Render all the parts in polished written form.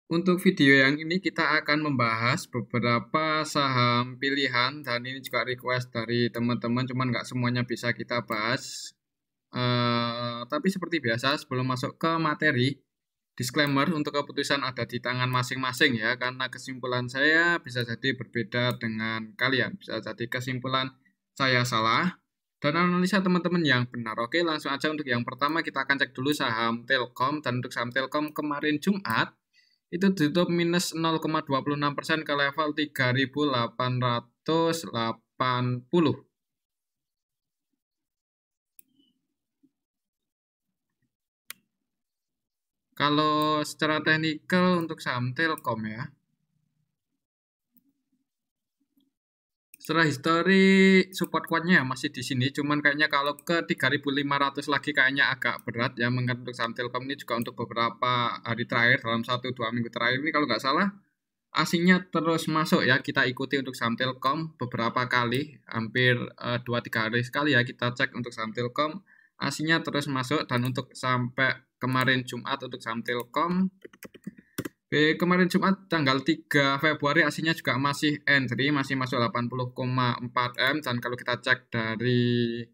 Untuk video yang ini kita akan membahas beberapa saham pilihan dan ini juga request dari teman-teman, cuman nggak semuanya bisa kita bahas. Tapi seperti biasa sebelum masuk ke materi, disclaimer untuk keputusan ada di tangan masing-masing ya, karena kesimpulan saya bisa jadi berbeda dengan kalian. Bisa jadi kesimpulan saya salah dan analisa teman-teman yang benar. Oke, langsung aja untuk yang pertama kita akan cek dulu saham Telkom. Dan untuk saham Telkom kemarin Jumat itu tutup minus 0,26% ke level 3.880. Kalau secara teknikal untuk saham Telkom ya, secara histori support kuatnya masih di sini, cuman kayaknya kalau ke 3.500 lagi kayaknya agak berat ya, mengingat untuk saham Telkom ini juga untuk beberapa hari terakhir dalam 1-2 minggu terakhir ini kalau nggak salah asingnya terus masuk ya. Kita ikuti untuk saham Telkom beberapa kali, hampir 2-3 hari sekali ya kita cek untuk saham Telkom, asingnya terus masuk. Dan untuk sampai kemarin Jumat untuk saham Telkom, kemarin Jumat tanggal 3 Februari aslinya juga masih entry, masih masuk 80,4 M. Dan kalau kita cek dari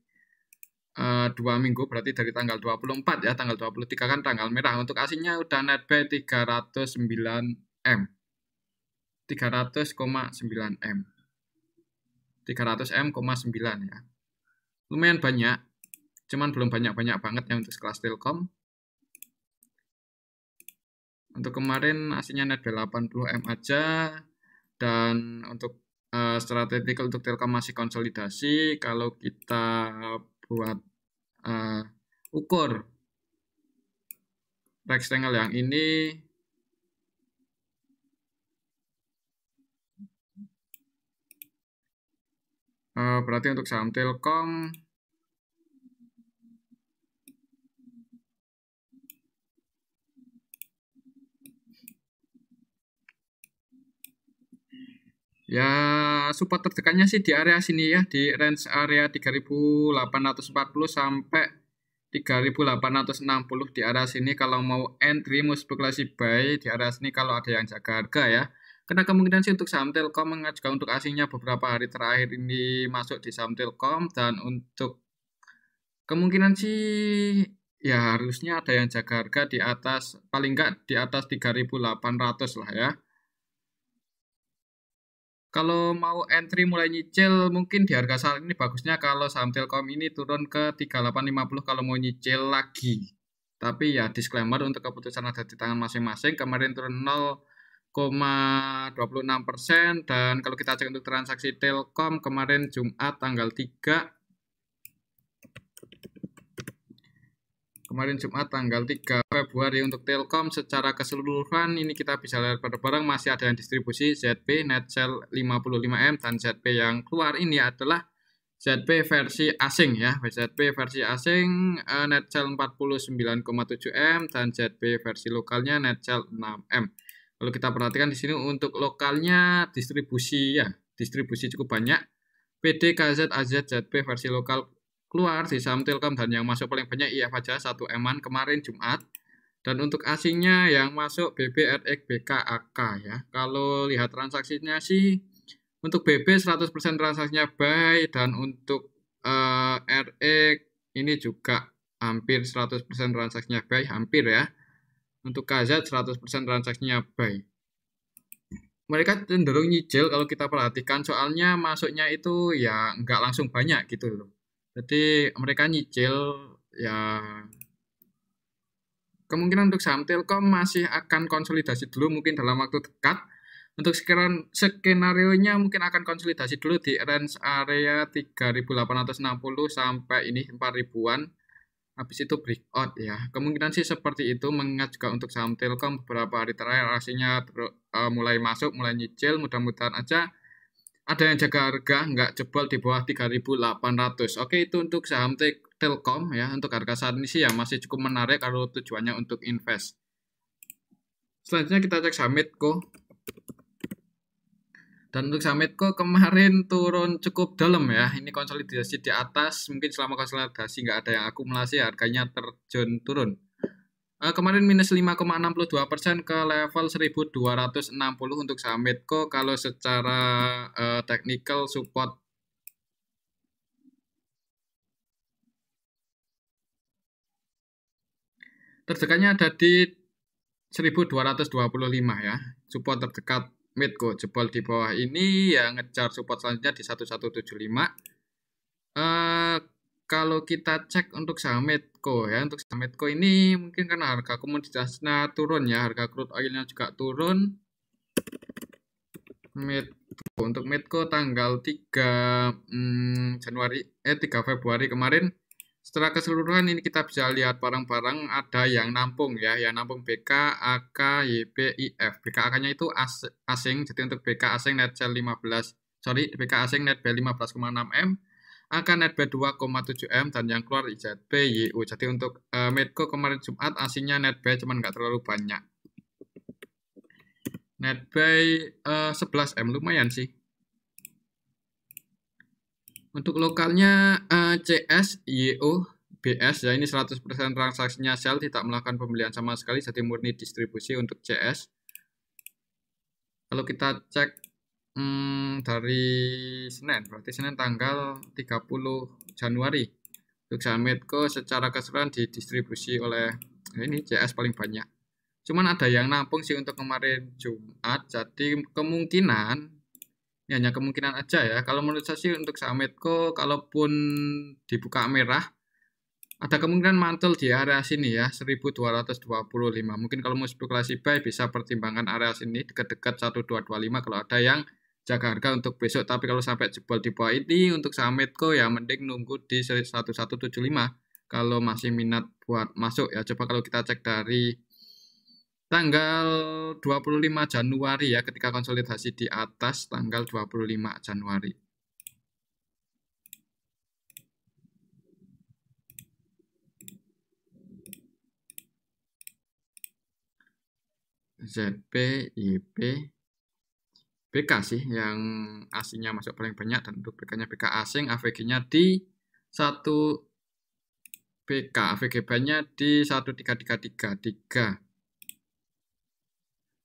2 minggu, berarti dari tanggal 24 ya, tanggal 23 kan tanggal merah. Untuk aslinya udah net buy 309 M. 300,9 M. 300 M,9 ya. Lumayan banyak, cuman belum banyak-banyak banget ya untuk sekelas Telkom. Untuk kemarin aslinya net 80 M aja. Dan untuk strategi untuk Telkom masih konsolidasi. Kalau kita buat ukur rectangle yang ini, berarti untuk saham Telkom ya, support terdekatnya sih di area sini ya, di range area 3.840 sampai 3.860 di area sini. Kalau mau entry, mau spekulasi buy di area sini kalau ada yang jaga harga ya. Karena kemungkinan sih untuk saham Telkom mengajukan untuk asingnya beberapa hari terakhir ini masuk di saham Telkom. Dan untuk kemungkinan sih ya harusnya ada yang jaga harga di atas, paling enggak di atas 3.800 lah ya. Kalau mau entry mulai nyicil mungkin di harga saat ini bagusnya kalau saham Telkom ini turun ke 3850 kalau mau nyicil lagi. Tapi ya disclaimer untuk keputusan ada di tangan masing-masing. Kemarin turun 0,26%. Dan kalau kita cek untuk transaksi Telkom kemarin Jumat tanggal 3 Februari untuk Telkom secara keseluruhan ini kita bisa lihat bareng-bareng masih ada yang distribusi ZP net sell 55M. Dan ZP yang keluar ini adalah ZP versi asing ya. ZP versi asing net sell 49,7M dan ZP versi lokalnya net sell 6M. Kalau kita perhatikan di sini untuk lokalnya distribusi cukup banyak. PD, KZ, AZ, ZP versi lokal keluar di saham Telkom. Dan yang masuk paling banyak IF aja 1 M-an kemarin Jumat. Dan untuk asingnya yang masuk BB, RX, BK, AK ya. Kalau lihat transaksinya sih untuk BB 100% transaksinya buy. Dan untuk RX ini juga hampir 100% transaksinya buy, hampir ya. Untuk KZ 100% transaksinya buy. Mereka cenderung nyicil kalau kita perhatikan, soalnya masuknya itu ya nggak langsung banyak gitu loh. Jadi mereka nyicil ya. Kemungkinan untuk saham Telkom masih akan konsolidasi dulu mungkin dalam waktu dekat. Untuk skenario-nya mungkin akan konsolidasi dulu di range area 3.860 sampai ini 4.000-an. Habis itu breakout ya. Kemungkinan sih seperti itu, mengingat juga untuk saham Telkom beberapa hari terakhir aslinya mulai masuk, mulai nyicil. Mudah-mudahan aja ada yang jaga harga, nggak jebol di bawah 3.800. Oke, itu untuk saham Telkom ya. Untuk harga saat ini sih ya masih cukup menarik kalau tujuannya untuk invest. Selanjutnya kita cek saham Medco. Dan untuk saham Medco kemarin turun cukup dalam ya. Ini konsolidasi di atas. Mungkin selama konsolidasi nggak ada yang akumulasi, harganya terjun turun. Kemarin minus 5,62% ke level 1260 untuk saham Medco kalau secara technical support. Terdekatnya ada di 1225 ya. Support terdekat Medco jebol di bawah ini ya, ngejar support selanjutnya di 1175. Kalau kita cek untuk saham Medco ya, untuk saham Medco ini mungkin karena harga komoditasnya turun ya, harga crude oilnya juga turun. Untuk Medco tanggal 3 Februari kemarin, secara keseluruhan ini kita bisa lihat barang-barang ada yang nampung ya, yang nampung BK, AK, YB, IF. BK AK-nya itu asing, jadi untuk BK asing net sell BK asing net B 15,6 M, AK net B 2,7 M, dan yang keluar IZB, YU. Jadi untuk Medco kemarin Jumat asingnya net B cuman nggak terlalu banyak. Net buy 11 M, lumayan sih. Untuk lokalnya CS, YO, BS ya, ini 100% transaksinya sell, tidak melakukan pembelian sama sekali, jadi murni distribusi untuk CS. Kalau kita cek dari Senin, berarti Senin tanggal 30 Januari. Untuk saham Medco secara keseluruhan didistribusi oleh ini CS paling banyak. Cuman ada yang nampung sih untuk kemarin Jumat, jadi kemungkinan, ini hanya kemungkinan aja ya. Kalau menurut saya sih untuk saham Medco, kalaupun dibuka merah, ada kemungkinan mantul di area sini ya, 1225. Mungkin kalau mau spekulasi buy bisa pertimbangkan area sini dekat-dekat 1225 kalau ada yang jaga harga untuk besok. Tapi kalau sampai jebol di bawah ini untuk saham Medco ya mending nunggu di 1175 kalau masih minat buat masuk ya. Coba kalau kita cek dari tanggal 25 Januari ya, ketika konsolidasi di atas tanggal 25 Januari. ZP, YP, BK sih yang asingnya masuk paling banyak, dan untuk BK-nya BK asing, AVG-nya di 1 BK, AVG-nya di 1333.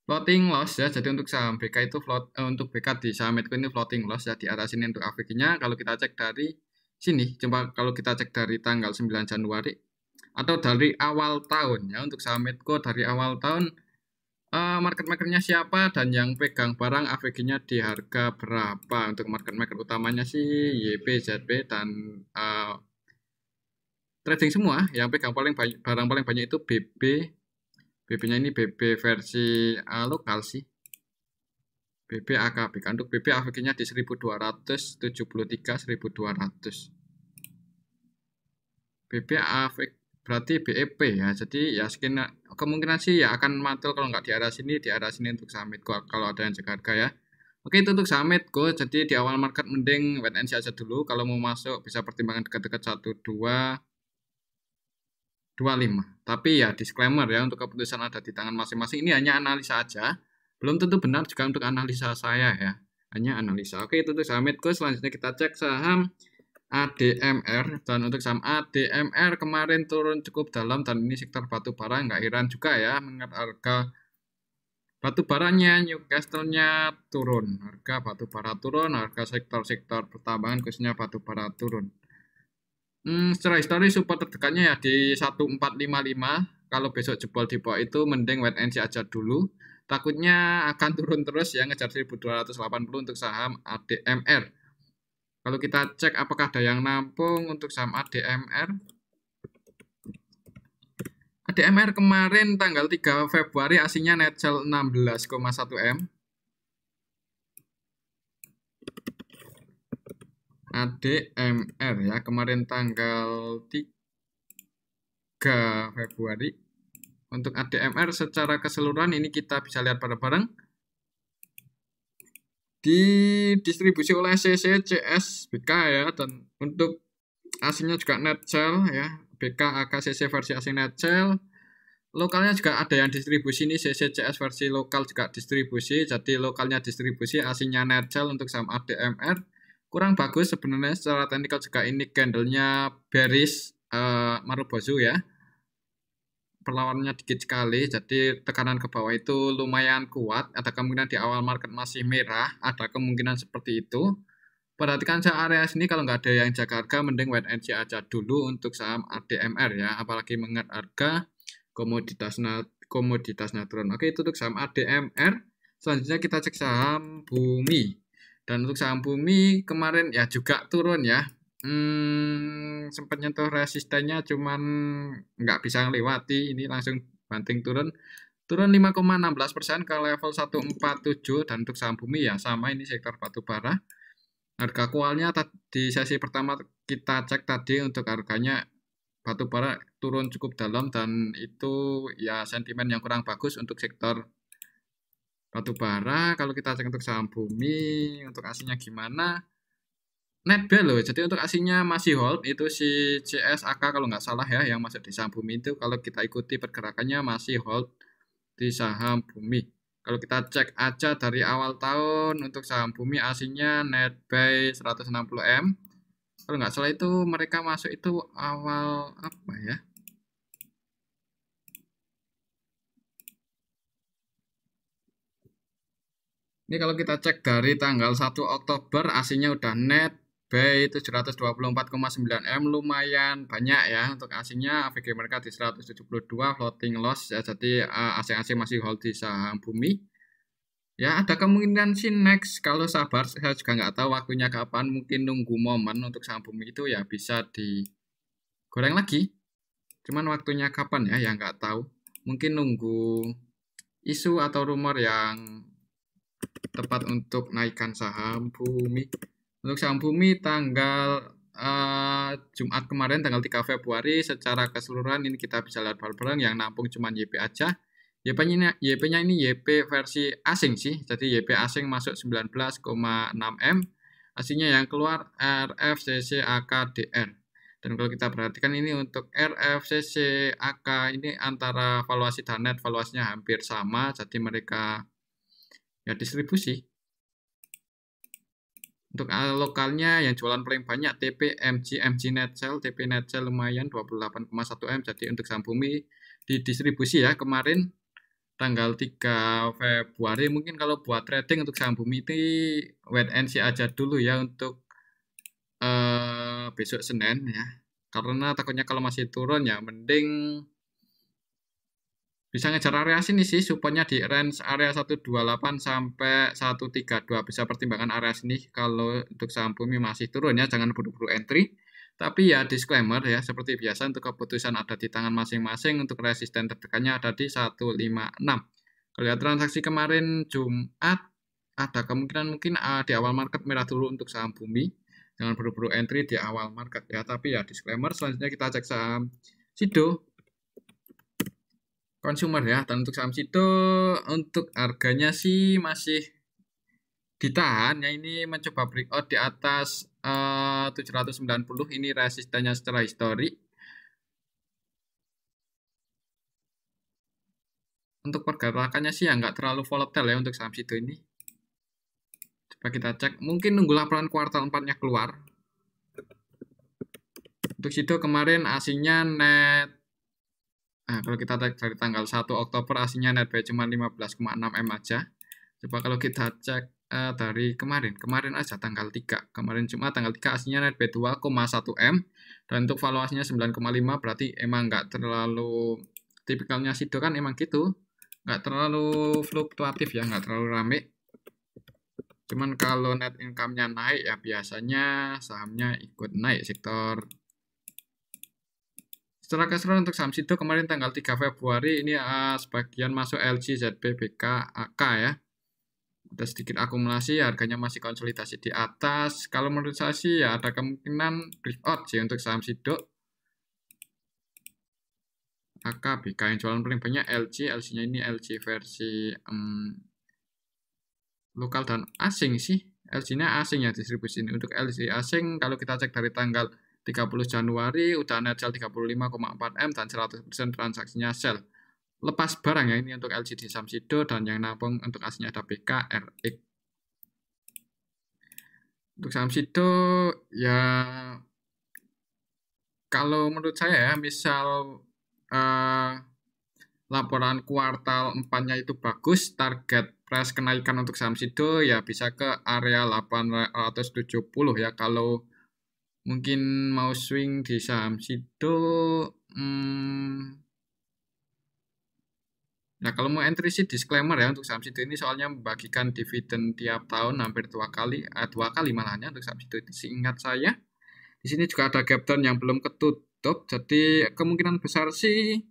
Floating loss ya, jadi untuk saham BK itu untuk BK di saham Medco ini floating loss ya, di arah sini untuk AVG-nya. Kalau kita cek dari sini, coba kalau kita cek dari tanggal 9 Januari atau dari awal tahun ya, untuk saham Medco dari awal tahun, market makernya siapa dan yang pegang barang AVG-nya di harga berapa. Untuk market maker utamanya sih YP, ZB, dan trading semua. Yang pegang barang paling banyak itu BB. BB-nya ini BB versi lokal sih. BB AKB. Untuk BB AVG-nya di 1273, 1200. BB AVG berarti BEP ya. Jadi ya sekian kemungkinan sih ya akan mantul kalau nggak di arah sini untuk saham Medco kalau ada yang jaga harga ya. Oke, itu untuk saham Medco. Jadi di awal market mending wait and see aja dulu. Kalau mau masuk bisa pertimbangan dekat-dekat 1225. Tapi ya disclaimer ya, untuk keputusan ada di tangan masing-masing. Ini hanya analisa aja. Belum tentu benar juga untuk analisa saya ya. Hanya analisa. Oke, itu untuk saham Medco. Selanjutnya kita cek saham ADMR, dan untuk saham ADMR kemarin turun cukup dalam, dan ini sektor batu bara, nggak heran juga ya mengingat harga batu baranya Newcastle-nya turun, harga batu bara turun, harga sektor-sektor pertambangan khususnya batu bara turun. Secara historis support terdekatnya ya di 1455. Kalau besok jebol di bawah itu mending wait and see aja dulu. Takutnya akan turun terus ya, ngejar 1280 untuk saham ADMR. Kalau kita cek apakah ada yang nampung untuk saham ADMR. ADMR kemarin tanggal 3 Februari aslinya net sell 16,1 M. ADMR ya, kemarin tanggal 3 Februari. Untuk ADMR secara keseluruhan ini kita bisa lihat bareng-bareng. Didistribusi oleh CC, CS, BK ya, dan untuk asingnya juga net sell ya, BK, AK, CC versi asing net sell. Lokalnya juga ada yang distribusi ini, CC, CS versi lokal juga distribusi, jadi lokalnya distribusi, asingnya net sell untuk saham ADMR. Kurang bagus sebenarnya secara teknikal juga, ini candlenya bearish Marubozu ya. perlawannya dikit sekali, jadi tekanan ke bawah itu lumayan kuat, ada kemungkinan di awal market masih merah, ada kemungkinan seperti itu. Perhatikan area sini, kalau nggak ada yang jaga harga, mending wait and see aja dulu untuk saham ADMR ya, apalagi mengingat harga komoditasnya turun. Oke, itu untuk saham ADMR. Selanjutnya kita cek saham Bumi. Dan untuk saham Bumi kemarin ya juga turun ya. Sempat nyentuh resistennya, cuman nggak bisa ngelewati, ini langsung banting turun 5,16% ke level 147. Dan untuk saham Bumi ya sama, ini sektor batubara. Harga kualnya di sesi pertama kita cek tadi, untuk harganya batubara turun cukup dalam, dan itu ya sentimen yang kurang bagus untuk sektor batubara. Kalau kita cek untuk saham Bumi, untuk aslinya gimana? Net buy loh, jadi untuk aslinya masih hold, itu si CSAK kalau nggak salah ya, yang masuk di saham Bumi itu, kalau kita ikuti pergerakannya masih hold di saham Bumi. Kalau kita cek aja dari awal tahun, untuk saham Bumi aslinya net buy 160M. Kalau nggak salah itu mereka masuk itu awal apa ya? Ini kalau kita cek dari tanggal 1 Oktober aslinya udah net buy 724,9M, lumayan banyak ya untuk aslinya. AVG mereka di 172, floating loss ya, jadi asing-asing masih hold di saham Bumi. Ya, ada kemungkinan sih next, kalau sabar, saya juga nggak tahu waktunya kapan, mungkin nunggu momen untuk saham Bumi itu ya bisa digoreng lagi. Cuman waktunya kapan ya, yang nggak tahu. Mungkin nunggu isu atau rumor yang tepat untuk naikkan saham Bumi. Untuk saham Bumi tanggal Jumat kemarin, tanggal 3 Februari, secara keseluruhan ini kita bisa lihat bareng-bareng, yang nampung cuman YP aja. YP-nya ini YP versi asing sih, jadi YP asing masuk 19,6M, aslinya yang keluar RFCC AKDR. Dan kalau kita perhatikan ini untuk RFCC AK ini antara valuasi dan net valuasinya hampir sama, jadi mereka ya distribusi. Untuk lokalnya yang jualan paling banyak TP, MG Net Sell, TP Net Sell lumayan 28,1M, jadi untuk saham Bumi didistribusi ya kemarin tanggal 3 Februari. Mungkin kalau buat trading untuk saham Bumi itu wait and see aja dulu ya untuk besok Senin ya. Karena takutnya kalau masih turun ya mending bisa ngejar area sini sih, supportnya di range area 128 sampai 132, bisa pertimbangan area sini kalau untuk saham Bumi masih turun ya, jangan buru-buru entry. Tapi ya disclaimer ya, seperti biasa untuk keputusan ada di tangan masing-masing, untuk resisten terdekatnya ada di 156. Kalau lihat transaksi kemarin Jumat, ada kemungkinan mungkin di awal market merah dulu untuk saham Bumi. Jangan buru-buru entry di awal market ya, tapi ya disclaimer. Selanjutnya kita cek saham Sido consumer ya. Dan untuk saham Sido, untuk harganya sih masih ditahan ya, ini mencoba breakout di atas 790, ini resistennya secara histori. Untuk pergerakannya sih ya nggak terlalu volatile ya untuk saham Sido ini. Coba kita cek, mungkin nunggu laporan kuartal 4-nya keluar. Untuk Sido kemarin aslinya net, kalau kita cek dari tanggal 1 Oktober aslinya net buy cuma 15,6M aja. Coba kalau kita cek dari kemarin aja tanggal 3, kemarin Jumat tanggal 3 aslinya net buy 2,1M, dan untuk valuasinya 9,5, berarti emang nggak terlalu, tipikalnya Sido kan emang gitu, nggak terlalu fluktuatif ya, nggak terlalu rame. Cuman kalau net income-nya naik ya biasanya sahamnya ikut naik sektor. Secara keseluruhan untuk saham Sido kemarin tanggal 3 Februari ini sebagian masuk LG, ZB, BK, AK ya. Ada sedikit akumulasi, harganya masih konsolidasi di atas. Kalau menurut saya sih ya ada kemungkinan breakout sih untuk saham Sido. AK, BK yang jualan paling banyak LG, LG-nya ini LG versi lokal dan asing sih. LG-nya asing ya distribusi ini. Untuk LG asing kalau kita cek dari tanggal 30 Januari udah net sell 35,4M dan 100% transaksinya sell. Lepas barang ya ini untuk LG di saham Sido, dan yang nabung untuk aslinya ada BK, RX. Untuk saham Sido ya kalau menurut saya ya, misal laporan kuartal 4-nya itu bagus, target price kenaikan untuk saham Sido ya bisa ke area 870 ya. Kalau mungkin mau swing di saham Sido, nah kalau mau entry sih disclaimer ya untuk saham Sido ini soalnya membagikan dividen tiap tahun hampir 2 kali malahannya untuk saham Sido itu seingat saya. Di sini juga ada gap down yang belum ketutup, jadi kemungkinan besar sih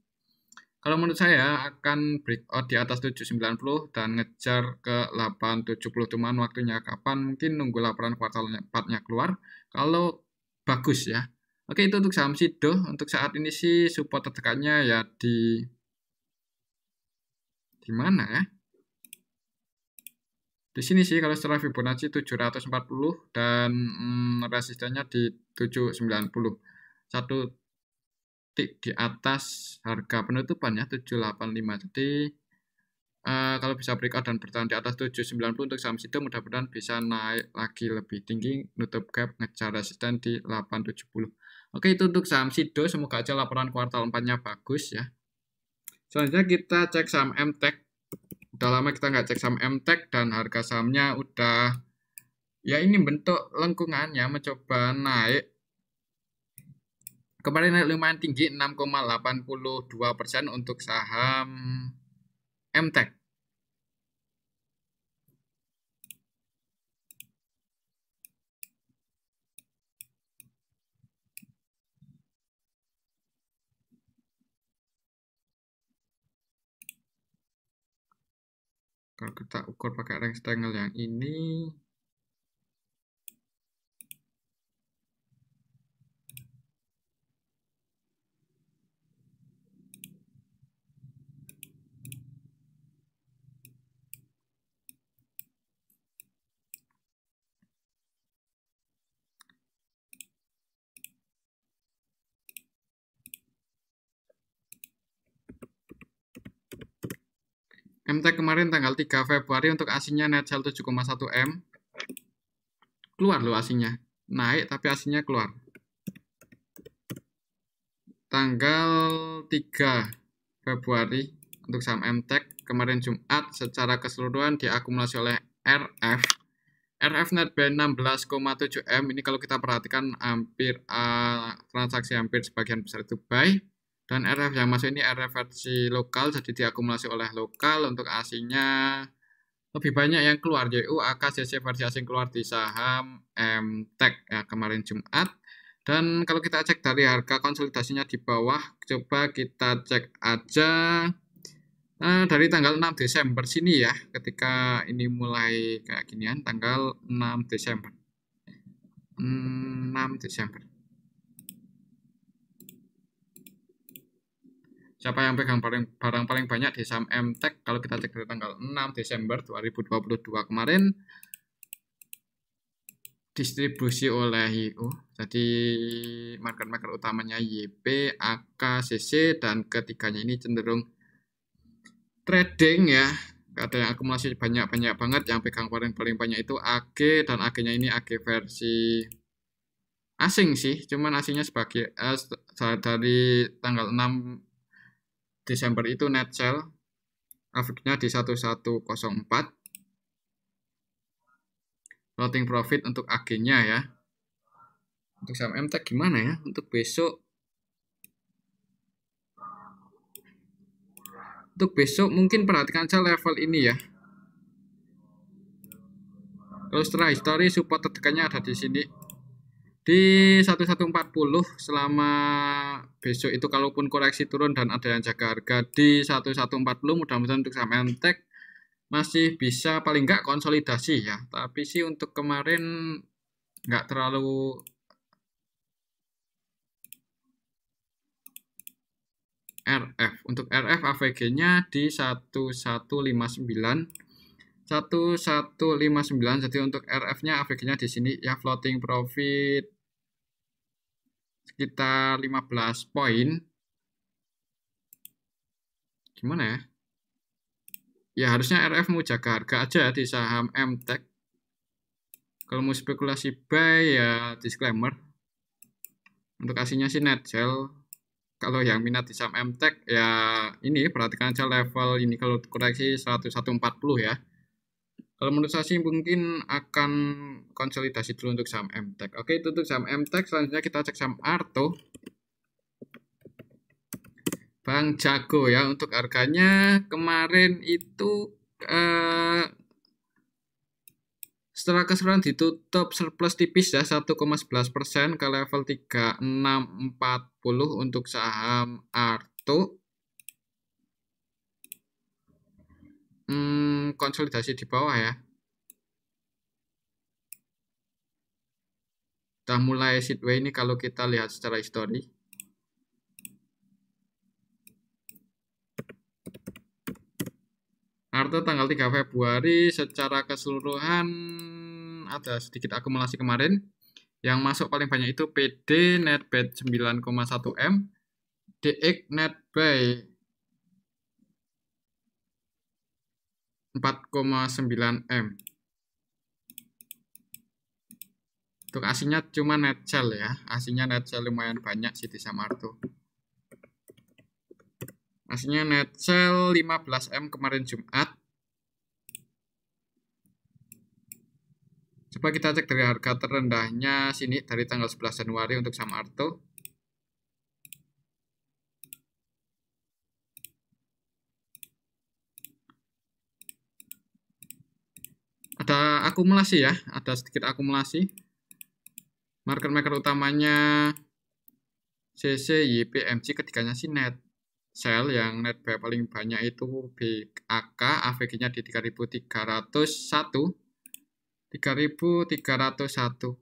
kalau menurut saya akan breakout di atas 790 dan ngejar ke 870. Cuman waktunya kapan? Mungkin nunggu laporan kuartal 4-nya keluar. Kalau bagus ya. Oke, itu untuk saham Sido. Untuk saat ini sih support terdekatnya ya di mana ya? Di sini sih kalau secara Fibonacci 740 dan resistennya di 790. Satu di atas harga penutupan ya 785. Jadi kalau bisa breakout dan bertahan di atas 790 untuk saham Sido mudah-mudahan bisa naik lagi lebih tinggi, nutup gap, ngejar resisten di 870. Oke, itu untuk saham Sido, semoga aja laporan kuartal 4-nya bagus ya. Selanjutnya kita cek saham MTech. Udah lama kita nggak cek saham MTech dan harga sahamnya udah ya ini bentuk lengkungannya mencoba naik. Kemarin naik lumayan tinggi 6,82% untuk saham MTech. Kalau kita ukur pakai rectangle yang ini, MTech kemarin tanggal 3 Februari untuk asinya net sell 7,1 M. Keluar loh asinya. Naik tapi asinya keluar. Tanggal 3 Februari untuk saham MTech kemarin Jumat secara keseluruhan diakumulasi oleh RF. RF net buy 16,7 M. Ini kalau kita perhatikan hampir transaksi hampir sebagian besar itu buy. Dan RF yang masuk ini RF versi lokal, jadi diakumulasi oleh lokal. Untuk asingnya lebih banyak yang keluar, YU, AKCC versi asing keluar di saham MTech ya kemarin Jumat. Dan kalau kita cek dari harga konsolidasinya di bawah, coba kita cek aja dari tanggal 6 Desember sini ya, ketika ini mulai kayak ginian, tanggal 6 Desember. 6 Desember. Siapa yang pegang barang paling banyak di saham MTech? Kalau kita cek dari tanggal 6 Desember 2022 kemarin, distribusi oleh YU. Jadi market utamanya YP, AKCC, dan ketiganya ini cenderung trading ya. Ada yang akumulasi banyak banget. Yang pegang paling banyak itu AG, dan AG-nya ini AG versi asing sih. Cuman asingnya sebagai dari tanggal 6 Desember itu net sell average-nya di 1104. Floating profit untuk AG-nya ya. Untuk saham MTech gimana ya? Untuk besok mungkin perhatikan saja level ini ya. Kalau setelah history support terdekatnya ada di sini. Di 1140 selama besok itu kalaupun koreksi turun dan ada yang jaga harga di 1140, mudah-mudahan untuk saham MTech masih bisa paling nggak konsolidasi ya. Tapi sih untuk kemarin nggak terlalu RF. Untuk RF AVG-nya di 1159. 1159. Jadi untuk RF-nya AVG-nya di sini ya, floating profit sekitar 15 poin. Gimana ya? Ya harusnya RF mau jaga harga aja di saham MTech. Kalau mau spekulasi buy ya disclaimer. Untuk aslinya sih net sell. Kalau yang minat di saham MTech ya ini perhatikan aja level ini kalau koreksi 101.40 ya. Kalau menurut saya sih mungkin akan konsolidasi dulu untuk saham MTech. Oke, itu untuk saham MTech. Selanjutnya kita cek saham Arto. Bang Jago ya, untuk harganya kemarin itu setelah keseluruhan ditutup surplus tipis ya 1,11% ke level 3640 untuk saham Arto. Konsolidasi di bawah ya. Udah mulai sideways ini kalau kita lihat secara histori. Arto tanggal 3 Februari secara keseluruhan ada sedikit akumulasi kemarin. Yang masuk paling banyak itu PD net bid 9,1 M, DX net buy 4,9 M. Untuk asingnya cuma net sell ya. Asingnya net sell lumayan banyak sih di saham Arto. Aslinya net sell 15 M kemarin Jumat. Coba kita cek dari harga terendahnya sini dari tanggal 11 Januari untuk saham Arto. Ada akumulasi ya, ada sedikit akumulasi. Market maker utamanya CC, YP, MC, ketiganya sih net sell, yang net buy paling banyak itu BAK, AVG-nya di 3.301. 3.301.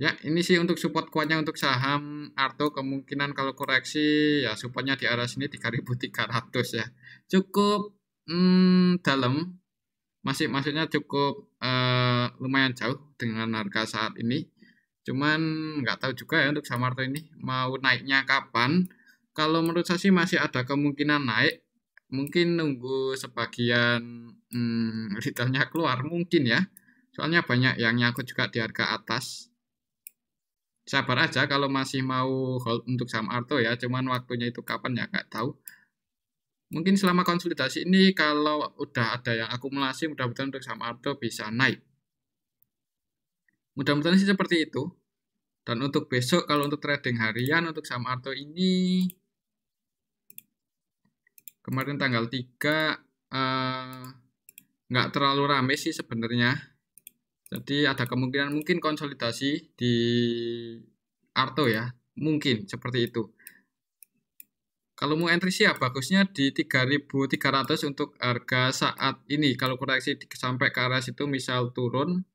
Ya, ini sih untuk support kuatnya untuk saham Arto. Kemungkinan kalau koreksi ya supportnya di arah sini 3.300 ya. Cukup dalam. Maksudnya cukup lumayan jauh dengan harga saat ini. Cuman nggak tahu juga ya untuk saham Arto ini mau naiknya kapan. Kalau menurut saya sih masih ada kemungkinan naik. Mungkin nunggu sebagian retailnya keluar mungkin ya. Soalnya banyak yang nyangkut juga di harga atas. Sabar aja kalau masih mau hold untuk saham Arto ya. Cuman waktunya itu kapan ya nggak tahu. Mungkin selama konsolidasi ini kalau udah ada yang akumulasi mudah-mudahan untuk saham Arto bisa naik. Mudah-mudahan sih seperti itu. Dan untuk besok kalau untuk trading harian untuk saham Arto ini kemarin tanggal 3 nggak terlalu rame sih sebenarnya. Jadi ada kemungkinan mungkin konsolidasi di Arto ya. Mungkin seperti itu. Kalau mau entry sih ya bagusnya di 3.300 untuk harga saat ini. Kalau koreksi sampai ke arah situ misal turun,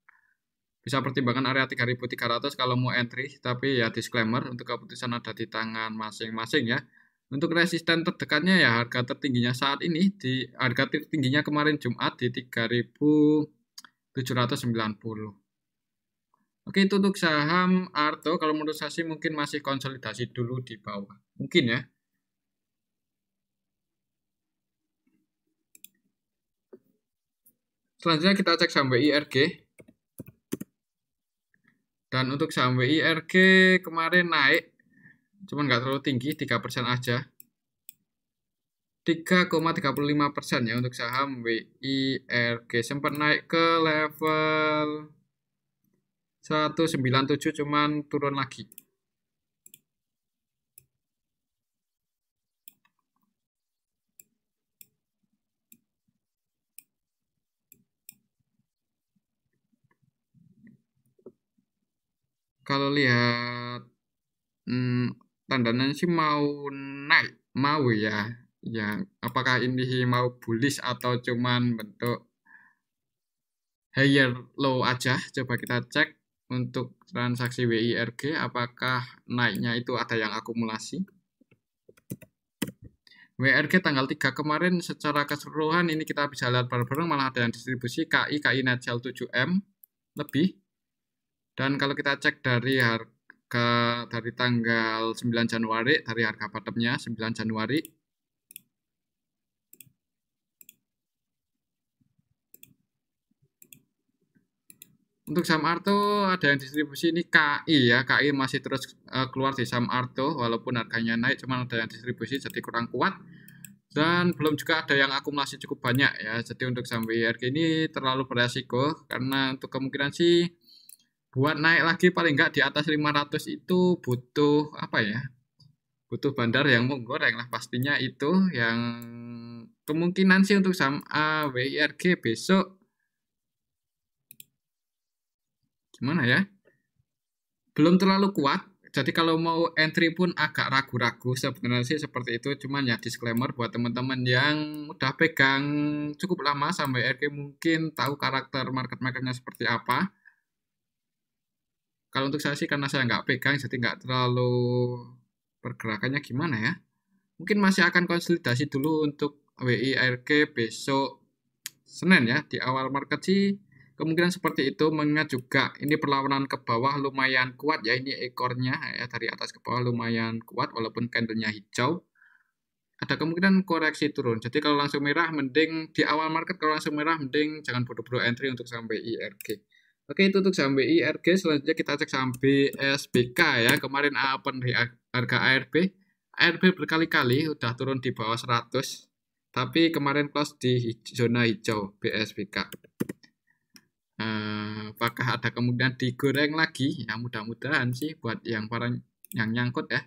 bisa pertimbangkan area 3.300 kalau mau entry. Tapi ya disclaimer, untuk keputusan ada di tangan masing-masing ya. Untuk resisten terdekatnya ya harga tertingginya saat ini, di harga tertingginya kemarin Jumat di 3.790. Oke, itu untuk saham Arto. Kalau menurut saya sih mungkin masih konsolidasi dulu di bawah. Mungkin ya. Selanjutnya kita cek saham WIRG. Dan untuk saham WIRG kemarin naik, cuman nggak terlalu tinggi, 3% aja. 3,35% ya untuk saham WIRG. Sempat naik ke level 197, cuman turun lagi. Kalau lihat tandanya sih mau naik, mau ya. Ya, apakah ini mau bullish atau cuman bentuk higher low aja? Coba kita cek untuk transaksi WIRG apakah naiknya itu ada yang akumulasi. WRG tanggal 3 kemarin secara keseluruhan ini kita bisa lihat bareng-bareng malah ada yang distribusi KI net sell 7M lebih. Dan kalau kita cek dari harga dari tanggal 9 Januari, dari harga bottomnya 9 Januari, Untuk saham Arto ada yang distribusi ini KI ya. KI masih terus keluar di saham Arto walaupun harganya naik, cuman ada yang distribusi jadi kurang kuat. Dan belum juga ada yang akumulasi cukup banyak ya. Jadi untuk saham WIRG ini terlalu beresiko karena untuk kemungkinan sih buat naik lagi paling nggak di atas 500 itu butuh apa ya? Butuh bandar yang menggoreng lah pastinya itu yang kemungkinan sih untuk saham WIRG besok gimana ya? Belum terlalu kuat. Jadi kalau mau entry pun agak ragu-ragu sebenarnya sih seperti itu. Cuman ya disclaimer buat teman-teman yang udah pegang cukup lama sampai WIRG mungkin tahu karakter market makernya seperti apa. Kalau untuk saya sih karena saya nggak pegang jadi nggak terlalu pergerakannya gimana ya. Mungkin masih akan konsolidasi dulu untuk WIRG besok Senin ya. Di awal market sih kemungkinan seperti itu mengingat juga ini perlawanan ke bawah lumayan kuat ya, ini ekornya ya dari atas ke bawah lumayan kuat walaupun candlenya hijau. Ada kemungkinan koreksi turun. Jadi kalau langsung merah mending di awal market, kalau langsung merah mending jangan buru-buru entry untuk saham WIRG. Oke, itu untuk saham WIRG. Selanjutnya kita cek saham BSBK ya. Kemarin open di harga ARB. ARB berkali-kali udah turun di bawah 100. Tapi kemarin close di zona hijau BSBK. Apakah ada kemungkinan digoreng lagi? Ya mudah-mudahan sih buat yang para yang nyangkut ya.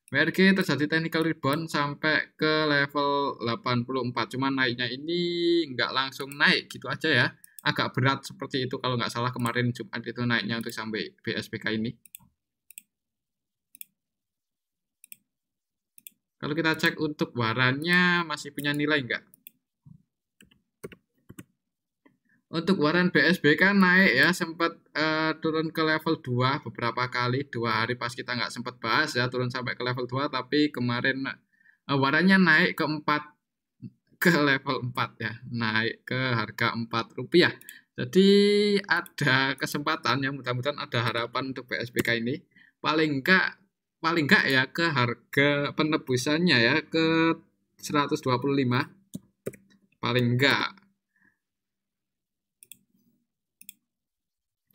WIRG terjadi technical rebound sampai ke level 84. Cuman naiknya ini nggak langsung naik gitu aja ya. Agak berat seperti itu kalau nggak salah kemarin Jumat itu naiknya untuk sampai BSBK ini. Kalau kita cek untuk warannya masih punya nilai nggak? Untuk waran BSBK naik ya, sempat turun ke level 2 beberapa kali, 2 hari pas kita nggak sempat bahas ya, turun sampai ke level 2, tapi kemarin warannya naik ke 4, ke level 4 ya, naik ke harga Rp4. Jadi ada kesempatan ya, mudah-mudahan ada harapan untuk BSBK ini, paling enggak ya ke harga penebusannya ya, ke 125, paling enggak.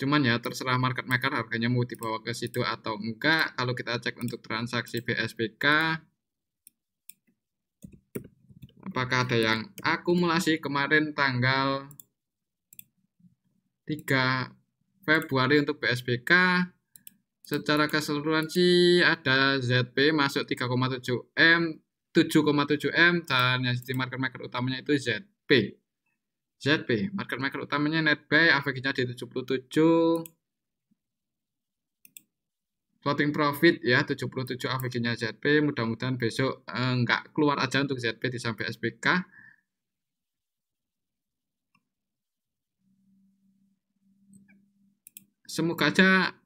Cuman ya terserah market maker harganya mau dibawa ke situ atau enggak. Kalau kita cek untuk transaksi BSBK, apakah ada yang akumulasi kemarin tanggal 3 Februari untuk BSBK. Secara keseluruhan sih ada ZP masuk 3,7 M, 7,7 M, dan yang di market maker utamanya itu ZP. Market maker utamanya netbuy, AVG-nya di 77, floating profit ya 77 AVG-nya ZP. Mudah-mudahan besok nggak keluar aja untuk ZP di sampai SPK. Semoga aja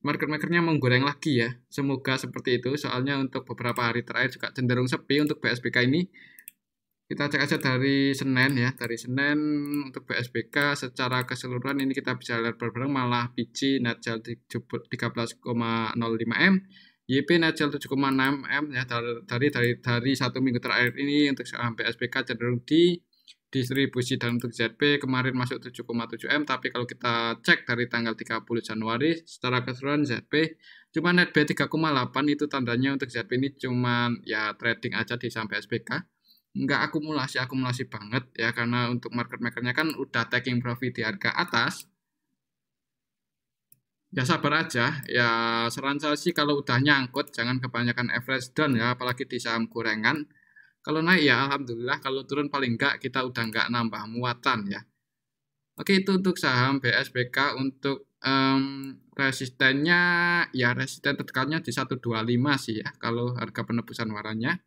market makernya menggoreng lagi ya. Semoga seperti itu. Soalnya untuk beberapa hari terakhir juga cenderung sepi untuk BSBK ini. Kita cek aja dari Senin ya. Dari Senin untuk BSBK secara keseluruhan ini kita bisa lihat bareng malah PG net sell 13,05 M, YP net sell 7,6 M ya. Dari 1 minggu terakhir ini untuk saham BSBK cenderung di distribusi, dan untuk ZP kemarin masuk 7,7 M, tapi kalau kita cek dari tanggal 30 Januari secara keseluruhan ZP cuma net B 3,8, itu tandanya untuk ZP ini cuman ya trading aja di sampai SPK, nggak akumulasi banget ya, karena untuk market makernya kan udah taking profit di harga atas. Ya sabar aja ya, saran saya sih kalau udah nyangkut jangan kebanyakan average down ya, apalagi di saham gorengan. Kalau naik ya alhamdulillah, kalau turun paling enggak kita udah enggak nambah muatan ya. Oke, itu untuk saham BSBK. Untuk resistennya ya, resisten terdekatnya di 125 sih ya kalau harga penebusan warannya.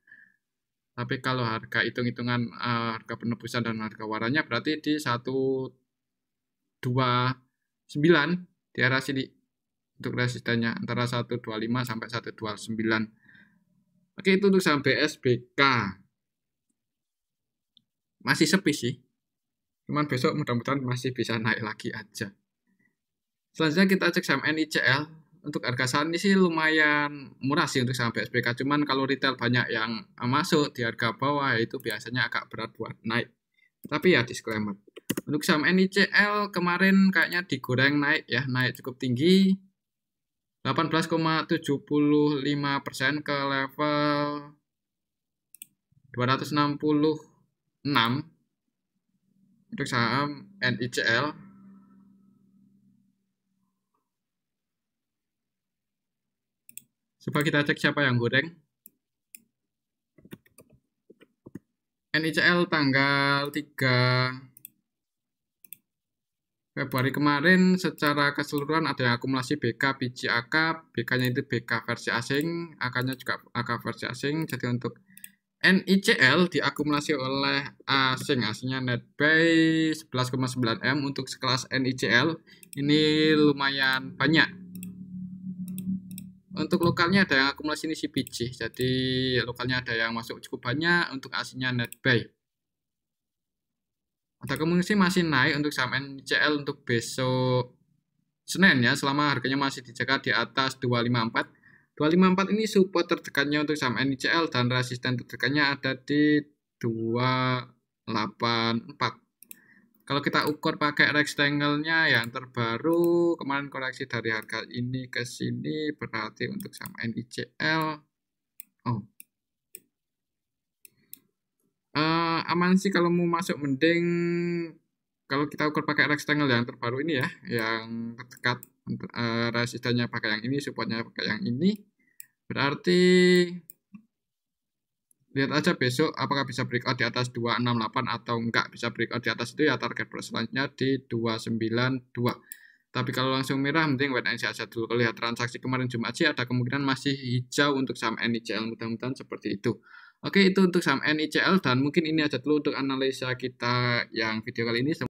Tapi kalau harga hitung-hitungan harga penebusan dan harga warannya berarti di 129 di arah sini untuk resistennya, antara 125 sampai 129. Oke, itu untuk saham BSBK. Masih sepi sih. Cuman besok mudah-mudahan masih bisa naik lagi aja. Selanjutnya kita cek saham NICL. Untuk harga saat ini sih lumayan murah sih untuk saham BSBK. Cuman kalau retail banyak yang masuk di harga bawah itu biasanya agak berat buat naik. Tapi ya disclaimer. Untuk saham NICL kemarin kayaknya digoreng naik ya, naik cukup tinggi 18,75% ke level 266 untuk saham NICL. Coba kita cek siapa yang goreng. NICL tanggal 3 Februari kemarin secara keseluruhan ada yang akumulasi BK, biji AK, BK-nya itu BK versi asing, AK-nya juga AK versi asing. Jadi untuk NICL diakumulasi oleh asing, aslinya netbuy 11,9 M untuk sekelas NICL. Ini lumayan banyak. Untuk lokalnya ada yang akumulasi ini CPG, jadi lokalnya ada yang masuk cukup banyak. Untuk aslinya netbuy. Ada kemungkinan masih naik untuk saham NICL untuk besok Senin ya, selama harganya masih dijaga di atas 254. 254 ini support terdekatnya untuk saham NICL dan resisten terdekatnya ada di 284. Kalau kita ukur pakai rectangle-nya yang terbaru, kemarin koreksi dari harga ini ke sini, berarti untuk saham NICL aman sih kalau mau masuk, mending kalau kita ukur pakai rectangle yang terbaru ini ya, yang terdekat resistennya pakai yang ini, supportnya pakai yang ini, berarti lihat aja besok apakah bisa breakout di atas 268 atau enggak. Bisa breakout di atas itu ya, target selanjutnya di 292. Tapi kalau langsung merah mending wait and see aja dulu. Kalau lihat transaksi kemarin Jumat sih ada kemungkinan masih hijau untuk saham NICL, mudah-mudahan seperti itu. Oke, itu untuk saham NICL dan mungkin ini aja dulu untuk analisa kita yang video kali ini.